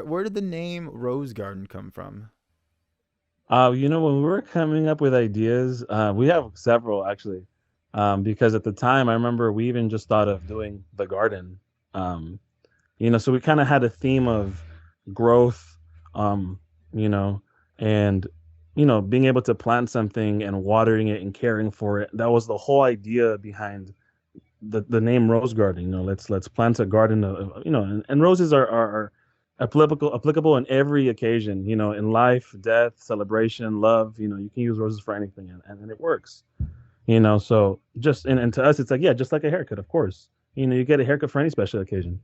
Where did the name Rose Garden come from? When we were coming up with ideas, we have several actually. Because at the time, I remember we even just thought of doing the garden. Um, so we kind of had a theme of growth, um, you know, and being able to plant something and watering it and caring for it. That was the whole idea behind the name Rose Garden. Let's plant a garden of and roses are applicable in every occasion. In life, death, celebration, love. You can use roses for anything, and it works. So just and to us, it's like, yeah, just like a haircut, of course. You get a haircut for any special occasion,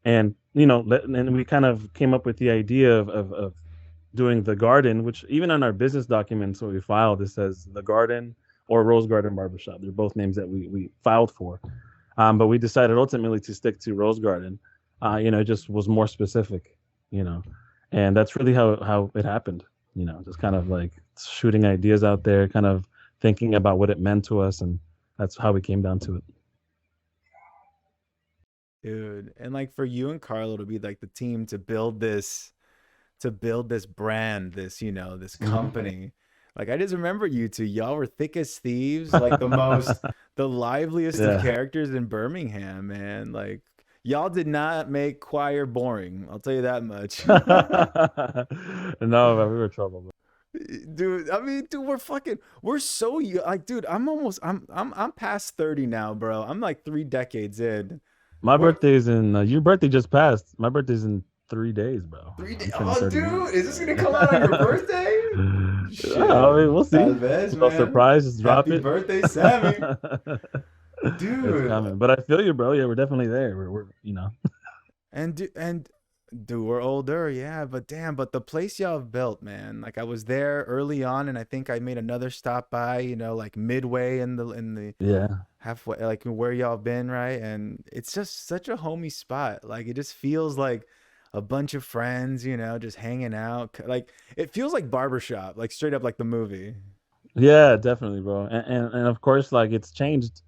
and and we kind of came up with the idea of doing the garden, which even on our business documents what we filed, it says the garden or Rose Garden Barbershop. They're both names that we filed for. But we decided ultimately to stick to Rose Garden. It just was more specific, you know, and that's really how it happened. Just kind of like shooting ideas out there, kind of thinking about what it meant to us, and that's how we came down to it. Dude, and like for you and Carlo to be like the team to build this brand, this Mhm. company. Like I just remember you two, y'all were thick as thieves, like the liveliest of Yeah. characters in Birmingham, man. Like y'all did not make choir boring. I'll tell you that much. No, man, we were trouble. Dude, I mean, dude, we're so young. Like, dude, I'm past 30 now, bro. I'm like 3 decades in. My We're birthday's in your birthday just passed. My birthday's in 3 days, bro. three days. I'm turning Oh, 31. dude, is this gonna come out on your birthday? I Shit. mean, we'll see. Tal vez, No man. surprise, just drop Happy it. birthday, Sammy. It's Dude. coming. But I feel you, bro. Yeah, we're definitely there. We're. And dude, we're older, yeah, but damn, but the place y'all have built, man. Like I was there early on and I think I made another stop by, like midway in the Yeah. halfway, like where y'all been, right? And it's just such a homey spot. Like it just feels like a bunch of friends, just hanging out. Like it feels like barbershop, like straight up like the movie. Yeah, definitely, bro. And of course, like it's changed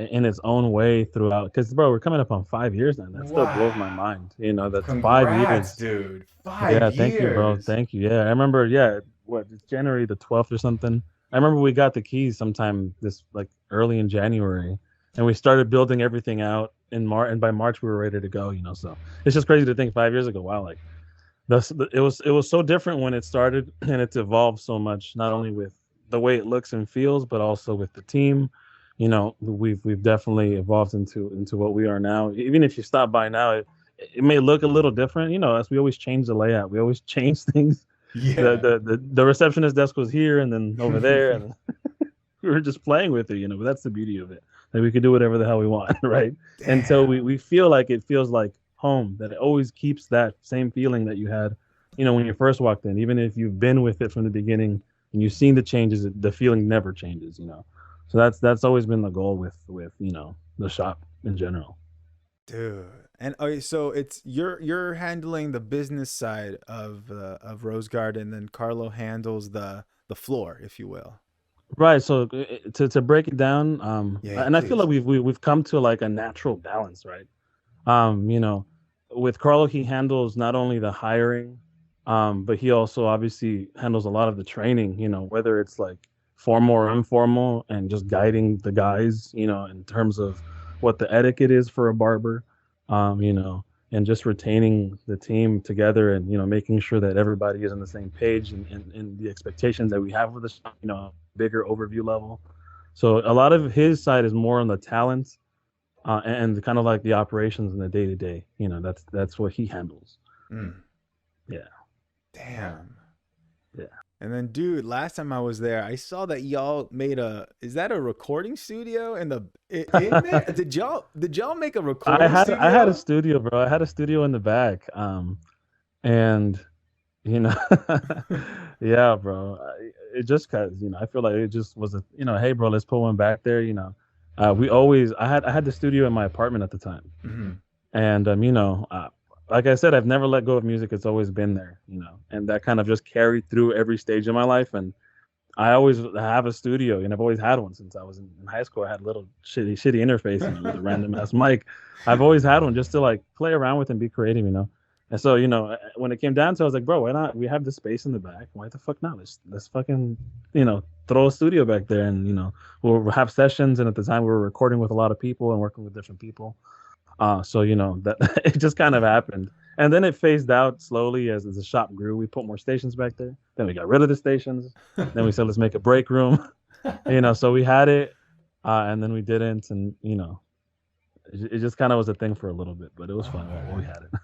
in its own way throughout. Because, bro, we're coming up on 5 years now. That still blows my Wow. mind. That's five Congrats, years. dude. Five Yeah, thank you, bro. years. Thank you. Yeah, I remember. Yeah, what, it's January the 12th or something. I remember we got the keys sometime this like early in January, and we started building everything out in March. And by March, we were ready to go. So it's just crazy to think 5 years ago. Wow, like it was so different when it started, and it's evolved so much. Not only with the way it looks and feels, but also with the team. We've definitely evolved into what we are now. Even if you stop by now, it may look a little different, as we always change the layout. We always change things. The, Yeah. the the the receptionist desk was here and then over there, and we were just playing with it, but that's the beauty of it. Like we could do whatever the hell we want, right? And so we, Damn. we feel like it feels like home, that it always keeps that same feeling that you had, when you first walked in. Even if you've been with it from the beginning and you've seen the changes, the feeling never changes. So that's always been the goal with the shop in general. Dude. And okay, so it's you're handling the business side of Rose Garden, then Carlo handles the floor, if you will. Right. So to break it down, Yeah, and I feel like please. we've come to like a natural balance, right? You know, with Carlo, he handles not only the hiring, but he also obviously handles a lot of the training, whether it's like formal or informal, and just guiding the guys, in terms of what the etiquette is for a barber, and just retaining the team together, and, making sure that everybody is on the same page, and the expectations that we have with the shop, bigger overview level. So a lot of his side is more on the talent, and kind of like the operations in the day to day. That's what he handles. Mm, Yeah, damn. yeah. And then, dude, last time I was there, I saw that y'all made is that a recording studio in there? Did y'all make a I recording had I had a studio? studio, bro. I had a studio in the back, and you know, yeah, bro. It just cause I feel like it just was hey, bro, let's put one back there. I had the studio in my apartment at the time. Mhm. And like I said, I've never let go of music. It's always been there, and that kind of just carried through every stage of my life. And I always have a studio, and I've always had one since I was in high school. I had a little shitty interface, with a random ass mic. I've always had one just to like play around with and be creative. And so, when it came down to it, I was like, bro, why not? We have the space in the back. Why the fuck not? Let's fucking, throw a studio back there, and we'll have sessions. And at the time, we were recording with a lot of people and working with different people. So that it just kind of happened, and then it phased out slowly as the shop grew. We put more stations back there. Then we got rid of the stations. Then we said, let's make a break room. So we had it, and then we didn't, and it just kind of was a thing for a little bit, but it was fun while we had it.